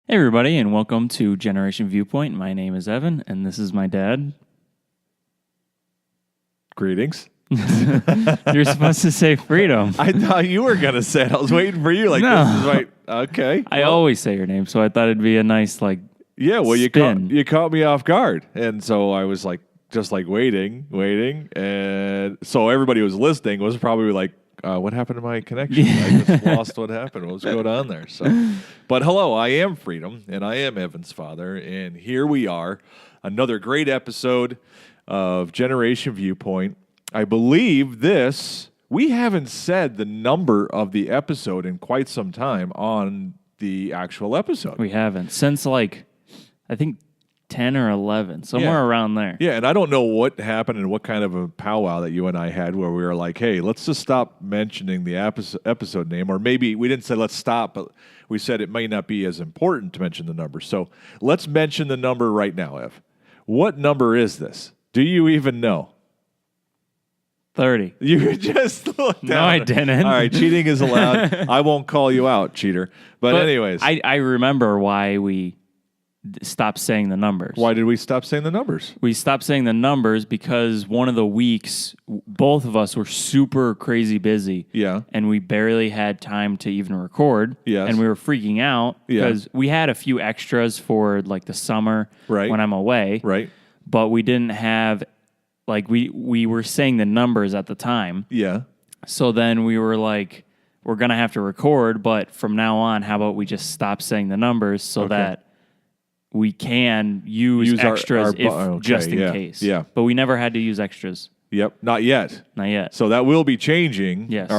Hey, everybody, and welcome to Generation Viewpoint. My name is Evan, and this is my dad. Greetings. You're supposed to say freedom. I thought you were going to say it. I was waiting for you. No. This is right. Okay. I always say your name, so I thought it'd be a nice, Yeah, well, spin. you caught me off guard. And so I was just waiting. And so everybody who was listening was probably like, what happened to my connection? I just lost what happened. What's going on there? But hello, I am Freedom, and I am Evan's father. And here we are, another great episode of Generation Viewpoint. I believe we haven't said the number of the episode in quite some time on the actual episode. We haven't. Since, I think 10 or 11, somewhere around there. Yeah, and I don't know what happened and what kind of a powwow that you and I had where we were like, hey, let's just stop mentioning the episode name. Or maybe we didn't say let's stop, but we said it may not be as important to mention the number. So let's mention the number right now, Ev. What number is this? Do you even know? 30. You just looked down. No, I didn't. All right, cheating is allowed. I won't call you out, cheater. But anyways. I remember why we stopped saying the numbers. Why did we stop saying the numbers? We stopped saying the numbers because one of the weeks, both of us were super crazy busy. Yeah. And we barely had time to even record. Yes. And we were freaking out because we had a few extras for the summer when I'm away. Right. But we didn't have, we were saying the numbers at the time. Yeah. So then we were like, we're going to have to record, but from now on, how about we just stop saying the numbers so that we can use extras just in case. Yeah. But we never had to use extras. Yep. Not yet. Not yet. So that will be changing. Yes.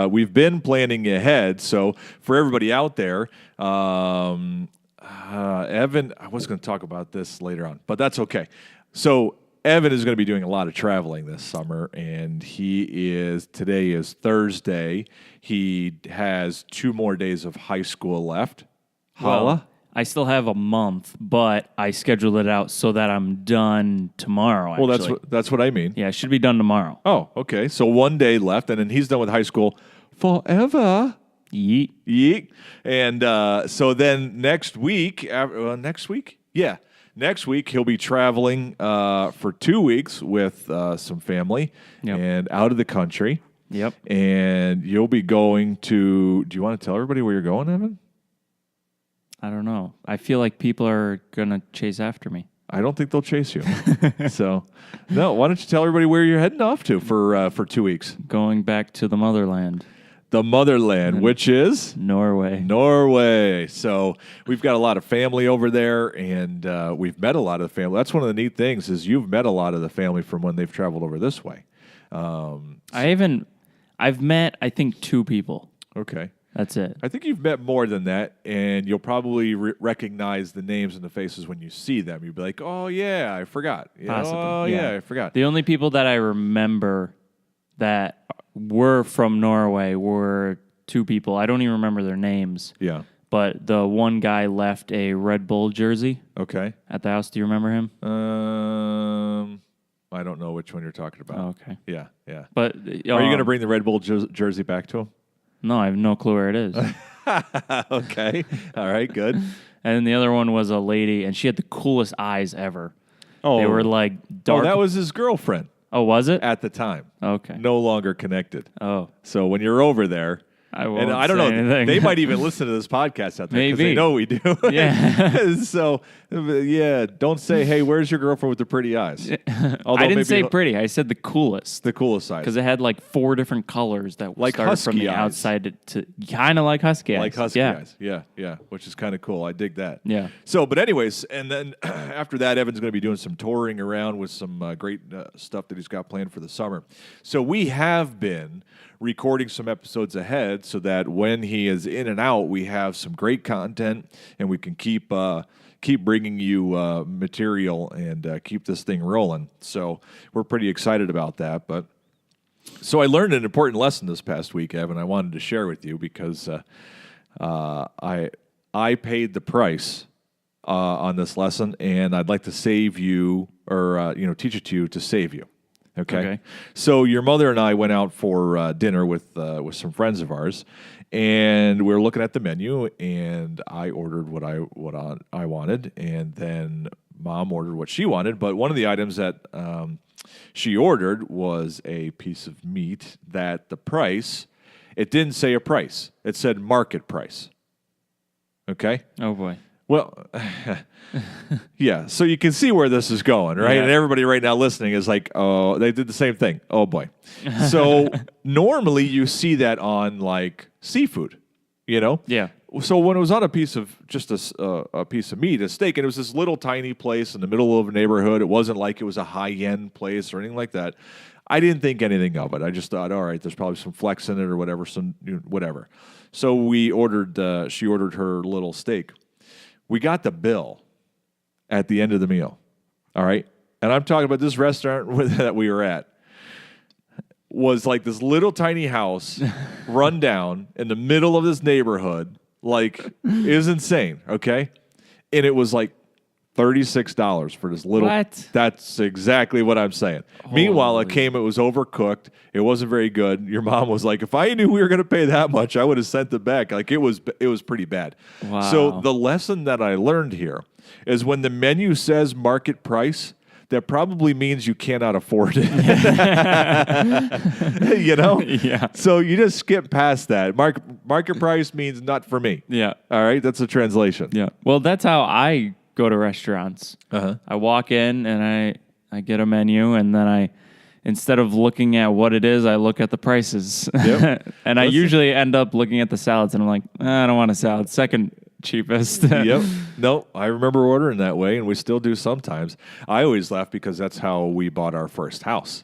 We've been planning ahead. So for everybody out there, Evan, I was going to talk about this later on, but that's okay. So Evan is going to be doing a lot of traveling this summer, and today is Thursday. He has 2 more days of high school left. Well, I still have a month, but I scheduled it out so that I'm done tomorrow. Actually. Well, that's what I mean. Yeah, I should be done tomorrow. Oh, okay. So 1 day left, and then he's done with high school forever. Yeet. Yeet. And so then next week? Yeah. Next week, he'll be traveling for 2 weeks with some family and out of the country. Yep. And you'll be going to... Do you want to tell everybody where you're going, Evan? I don't know. I feel like people are going to chase after me. I don't think they'll chase you. So, no, why don't you tell everybody where you're heading off to for 2 weeks? Going back to the motherland. The motherland, which is? Norway. So we've got a lot of family over there, and we've met a lot of the family. That's one of the neat things is you've met a lot of the family from when they've traveled over this way. I've met, I think, 2 people. Okay. That's it. I think you've met more than that, and you'll probably recognize the names and the faces when you see them. You'll be like, oh, yeah, I forgot. Possibly. Oh, yeah, I forgot. The only people that I remember that were from Norway were 2 people. I don't even remember their names. Yeah. But the one guy left a Red Bull jersey. Okay. At the house. Do you remember him? I don't know which one you're talking about. Oh, okay. Yeah. But are you going to bring the Red Bull jersey back to him? No, I have no clue where it is. Okay. All right, good. And then the other one was a lady, and she had the coolest eyes ever. Oh. They were dark. Oh, that was his girlfriend. Oh, was it? At the time. Okay. No longer connected. Oh. So when you're over there, I won't and I don't say know, anything. they might even listen to this podcast out there because Maybe. they know we do. Yeah. So, yeah, don't say, hey, where's your girlfriend with the pretty eyes? I didn't say pretty. I said the coolest. The coolest eyes. Because it had 4 different colors that started from the eyes. outside to kind of like husky eyes. Like husky eyes. Yeah, which is kind of cool. I dig that. Yeah. So, but anyways, and then after that, Evan's going to be doing some touring around with some great stuff that he's got planned for the summer. So we have been recording some episodes ahead so that when he is in and out, we have some great content and we can keep bringing you material and keep this thing rolling. So we're pretty excited about that. But so I learned an important lesson this past week, Evan. I wanted to share with you because I paid the price on this lesson, and I'd like to save you or teach it to you to save you. Okay. So your mother and I went out for dinner with some friends of ours, And we were looking at the menu, and I ordered what I wanted, and then Mom ordered what she wanted. But one of the items that she ordered was a piece of meat that the price, it didn't say a price. It said market price. Okay? Oh, boy. Well, yeah, so you can see where this is going, right? Yeah. And everybody right now listening is like, oh, they did the same thing. Oh, boy. So normally you see that on, like, seafood, you know? Yeah. So when it was on a piece of, just a piece of meat, a steak, and it was this little tiny place in the middle of a neighborhood, it wasn't like it was a high-end place or anything like that. I didn't think anything of it. I just thought, all right, there's probably some flex in it or whatever, whatever. So we ordered, she ordered her little steak. We got the bill at the end of the meal, all right? And I'm talking about this restaurant that we were at was like this little tiny house run down in the middle of this neighborhood. Like, it was insane, okay? And it was like $36 for this little. What? That's exactly what I'm saying. Meanwhile, it was overcooked. It wasn't very good. Your mom was like, if I knew we were going to pay that much, I would have sent it back. Like, it was pretty bad. Wow. So the lesson that I learned here is when the menu says market price, that probably means you cannot afford it. You know? Yeah. So you just skip past that. Market price means not for me. Yeah. All right? That's a translation. Yeah. Well, that's how I go to restaurants. Uh-huh. I walk in and I get a menu, and then instead of looking at what it is, I look at the prices. Yep. And I usually end up looking at the salads, and I'm like, I don't want a salad. Second cheapest. Yep. No, I remember ordering that way, and we still do sometimes. I always laugh because that's how we bought our first house.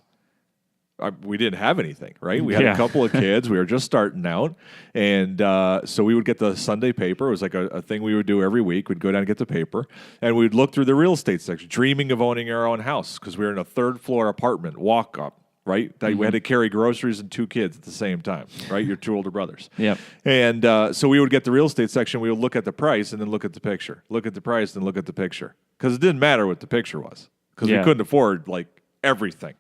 We didn't have anything, right? We had a couple of kids. We were just starting out. And so we would get the Sunday paper. It was like a thing we would do every week. We'd go down and get the paper. And we'd look through the real estate section, dreaming of owning our own house because we were in a third-floor apartment, walk up, right? That we had to carry groceries and 2 kids at the same time, right? Your 2 older brothers. Yep. And so we would get the real estate section. We would look at the price and then look at the picture. Look at the price and look at the picture. Because it didn't matter what the picture was. Because we couldn't afford, like, everything,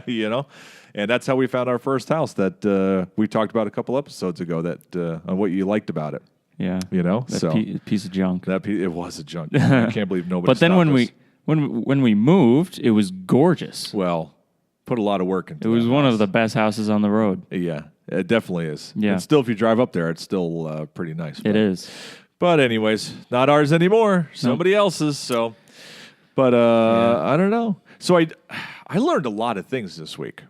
you know? And that's how we found our first house that we talked about a couple episodes ago, that on what you liked about it. Yeah. You know? That piece of junk. It was a junk. I can't believe nobody But then stopped when we moved, it was gorgeous. Well, put a lot of work into it. It was one of the best houses on the road. Yeah, it definitely is. Yeah. And still, if you drive up there, it's still pretty nice. It is. But anyways, not ours anymore. Somebody else's. So, but I don't know. So I learned a lot of things this week.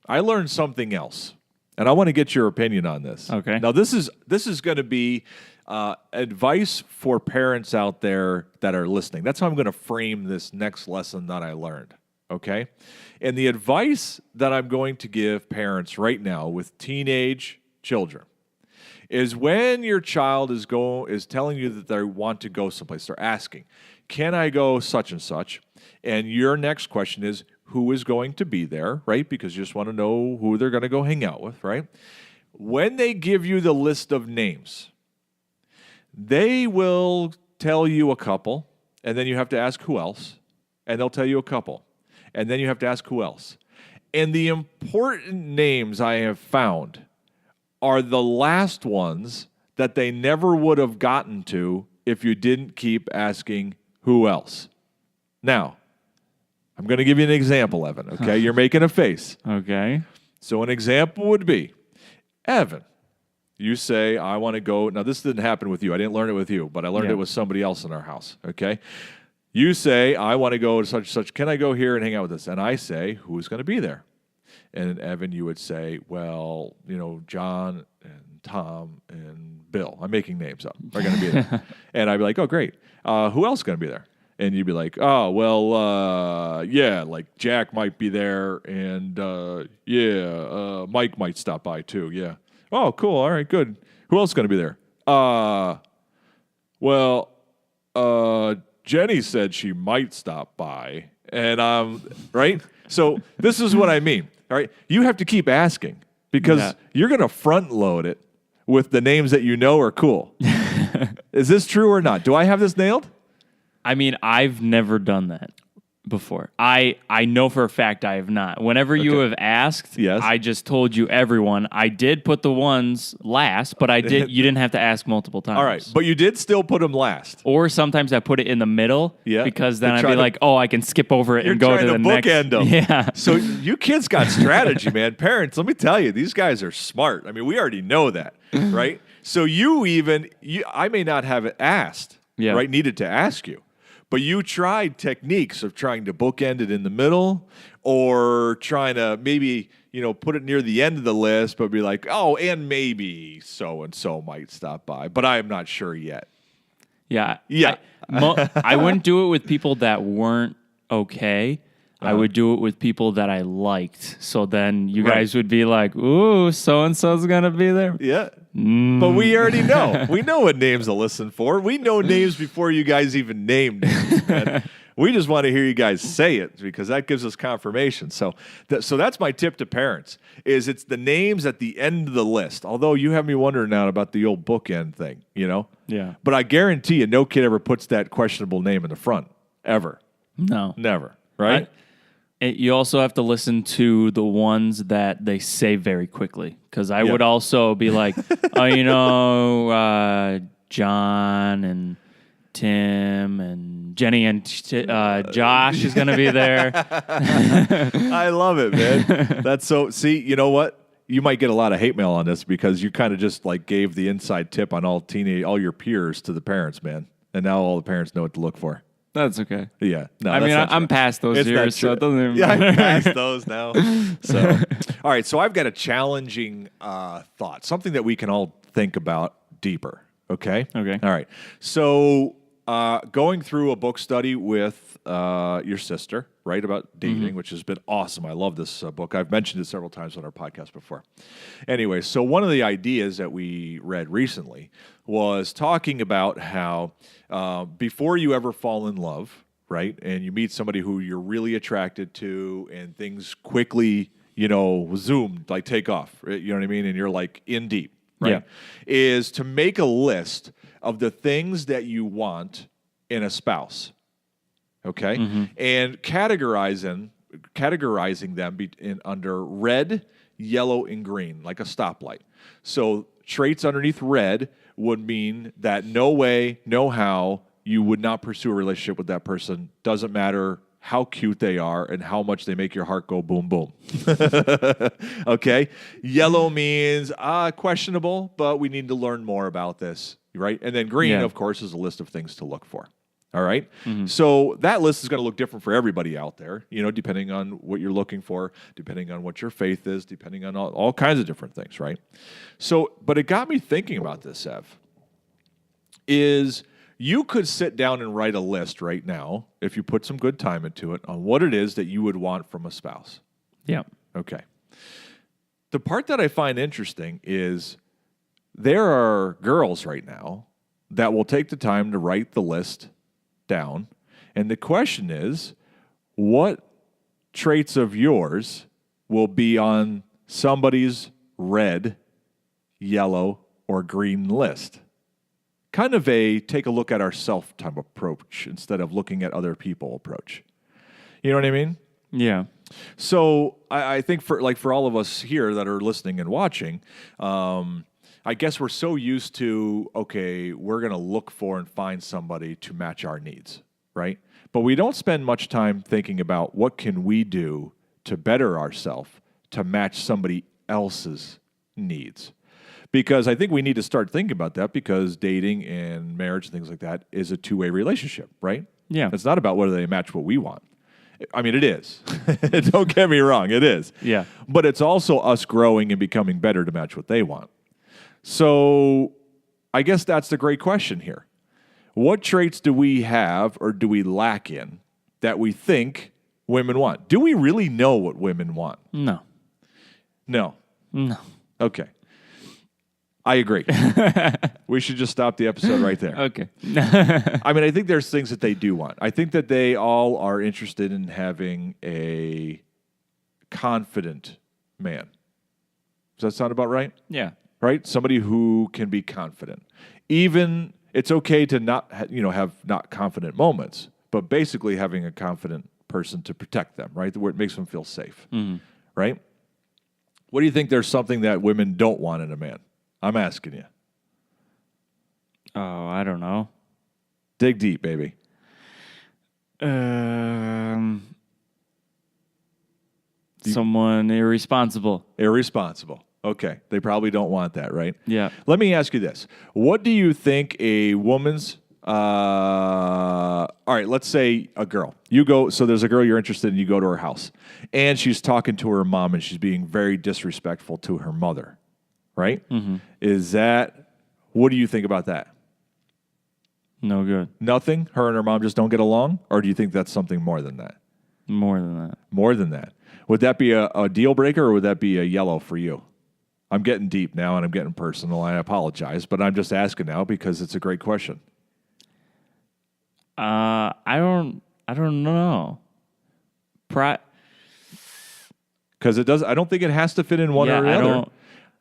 I learned something else, and I want to get your opinion on this. Okay. Now, this is going to be advice for parents out there that are listening. That's how I'm going to frame this next lesson that I learned. Okay? And the advice that I'm going to give parents right now with teenage children is when your child is telling you that they want to go someplace, they're asking, can I go such and such? And your next question is, who is going to be there, right? Because you just want to know who they're going to go hang out with, right? When they give you the list of names, they will tell you a couple, and then you have to ask who else, and they'll tell you a couple, and then you have to ask who else. And the important names I have found are the last ones that they never would have gotten to if you didn't keep asking who else. Now, I'm going to give you an example, Evan, okay? You're making a face. Okay. So an example would be, Evan, you say, I want to go. Now, this didn't happen with you. I didn't learn it with you, but I learned it with somebody else in our house, okay? You say, I want to go to such and such. Can I go here and hang out with us? And I say, who's going to be there? And Evan, you would say, well, John and Tom and Bill. I'm making names up. Are going to be there. And I'd be like, oh, great. Who else is going to be there? And you'd be like, oh, well, yeah, like Jack might be there, and Mike might stop by too, yeah. Oh, cool, all right, good. Who else is going to be there? Jenny said she might stop by, and right? So this is what I mean, all right? You have to keep asking, because you're going to front load it with the names that you know are cool. Is this true or not? Do I have this nailed? I mean, I've never done that. before. I know for a fact I have not. Whenever you have asked, Yes. I just told you everyone. I did put the ones last, but you didn't have to ask multiple times. All right, but you did still put them last. Or sometimes I put it in the middle because then I'd be like, I can skip over it and go to the next. You're trying to bookend them. Yeah. So you kids got strategy, man. Parents, let me tell you, these guys are smart. I mean, we already know that, right? So I may not have asked, right? Needed to ask you. But you tried techniques of trying to bookend it in the middle or trying to maybe, put it near the end of the list, but be like, and maybe so-and-so might stop by. But I am not sure yet. Yeah. Yeah. I wouldn't do it with people that weren't okay. I would do it with people that I liked. So then you guys would be like, ooh, so-and-so's going to be there. Yeah. But we already know. We know what names to listen for. We know names before you guys even name names, man. We just want to hear you guys say it because that gives us confirmation. So that's my tip to parents is it's the names at the end of the list. Although you have me wondering now about the old bookend thing, Yeah. But I guarantee you no kid ever puts that questionable name in the front. Ever. No. Never. Right? You also have to listen to the ones that they say very quickly. Because I would also be like, John and Tim and Jenny and Josh is going to be there. I love it, man. That's so, see, you know what? You might get a lot of hate mail on this because you kind of just like gave the inside tip on all your peers to the parents, man. And now all the parents know what to look for. That's okay. Yeah. No, I mean, I'm past those years, so it doesn't even matter. I'm past those now. So, all right. So I've got a challenging thought, something that we can all think about deeper. Okay? Okay. All right. So going through a book study with your sister, right, about dating, which has been awesome. I love this book. I've mentioned it several times on our podcast before. Anyway, so one of the ideas that we read recently was talking about how before you ever fall in love, right, and you meet somebody who you're really attracted to and things quickly, zoom, like take off, you know what I mean? And you're like in deep, right, is to make a list of the things that you want in a spouse, okay? And categorizing them under red, yellow, and green, like a stoplight. So traits underneath red would mean that no way, no how, you would not pursue a relationship with that person. Doesn't matter how cute they are and how much they make your heart go boom, boom. Okay? Yellow means questionable, but we need to learn more about this, right? And then green, of course, is a list of things to look for. All right? So that list is going to look different for everybody out there, depending on what you're looking for, depending on what your faith is, depending on all kinds of different things, right? So, but it got me thinking about this, Ev, is you could sit down and write a list right now, if you put some good time into it, on what it is that you would want from a spouse. Yeah. Okay. The part that I find interesting is there are girls right now that will take the time to write the list down. And the question is, what traits of yours will be on somebody's red, yellow, or green list? Kind of a take a look at ourself type approach instead of looking at other people approach. You know what I mean? Yeah. So I think for all of us here that are listening and watching, I guess we're so used to, okay, we're going to look for and find somebody to match our needs, right? But we don't spend much time thinking about what can we do to better ourselves to match somebody else's needs. Because I think we need to start thinking about that because dating and marriage and things like that is a two-way relationship, right? Yeah. It's not about whether they match what we want. I mean, it is. Don't get me wrong, it is. Yeah. But it's also us growing and becoming better to match what they want. So I guess that's the great question here. What traits do we have or do we lack in that we think women want? Do we really know what women want? No. No. No. Okay. I agree. We should just stop the episode right there. Okay. I mean, I think there's things that they do want. I think that they all are interested in having a confident man. Does that sound about right? Yeah. Right? Somebody who can be confident. It's okay to not, have not confident moments, but basically having a confident person to protect them, right? Where it makes them feel safe, right? What do you think there's something that women don't want in a man? I'm asking you. Oh, I don't know. Dig deep, baby. Someone irresponsible. Irresponsible. Okay. They probably don't want that, right? Yeah. Let me ask you this. What do you think a woman's... all right, let's say a girl. You go, so there's a girl you're interested in, you go to her house, and she's talking to her mom, and she's being very disrespectful to her mother, right? What do you think about that? No good. Nothing? Her and her mom just don't get along? Or do you think that's something more than that? More than that. More than that. Would that be a deal breaker, or would that be a yellow for you? I'm getting deep now, and I'm getting personal. I apologize, but I'm just asking now because it's a great question. I don't know. Because it does. I don't think it has to fit in one or the other.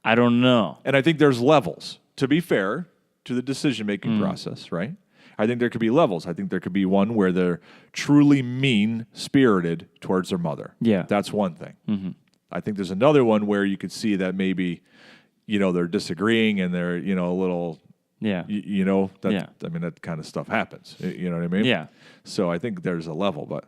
I don't know. And I think there's levels. To be fair to the decision-making process, right? I think there could be levels. I think there could be one where they're truly mean-spirited towards their mother. Yeah. That's one thing. I think there's another one where you could see that maybe, they're disagreeing and they're, a little... Yeah. I mean, that kind of stuff happens. You know what I mean? Yeah. So I think there's a level, but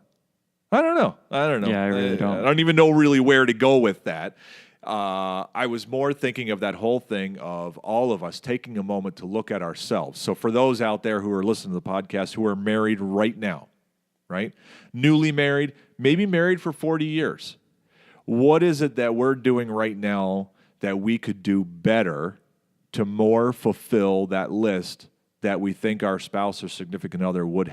I don't know. Yeah, I really don't. I don't even know really where to go with that. I was more thinking of that whole thing of all of us taking a moment to look at ourselves. So for those out there who are listening to the podcast who are married right now, right? Newly married, maybe married for 40 years. What is it that we're doing right now that we could do better to more fulfill that list that we think our spouse or significant other would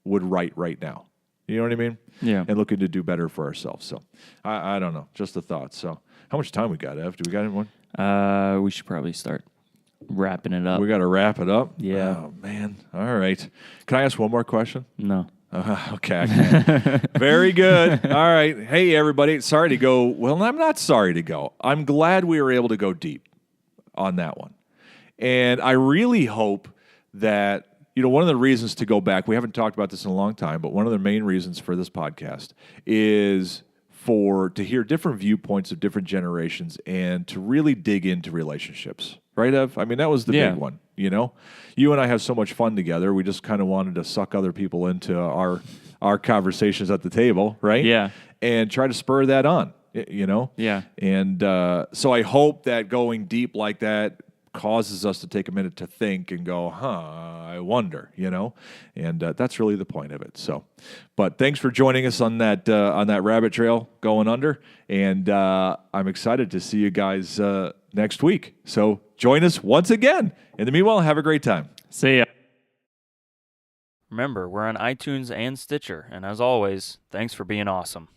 write right now? You know what I mean? Yeah. And looking to do better for ourselves. So I don't know. Just a thought. So how much time we got, Ev? Do we got anyone? We should probably start wrapping it up. We got to wrap it up? Yeah. Oh, man. All right. Can I ask one more question? No. Okay, I can. Very good. All right. Hey, everybody. Sorry to go. Well, I'm not sorry to go. I'm glad we were able to go deep on that one. And I really hope that, one of the reasons to go back, we haven't talked about this in a long time, but one of the main reasons for this podcast is to hear different viewpoints of different generations and to really dig into relationships. Right, Ev? I mean, that was the big one, You and I have so much fun together. We just kind of wanted to suck other people into our conversations at the table, right? Yeah. And try to spur that on, Yeah. And so I hope that going deep like that causes us to take a minute to think and go, I wonder, and that's really the point of it. So, but thanks for joining us on that rabbit trail going under, and I'm excited to see you guys next week. So join us once again. In the meanwhile, have a great time. See ya. Remember, we're on iTunes and Stitcher, and as always, thanks for being awesome.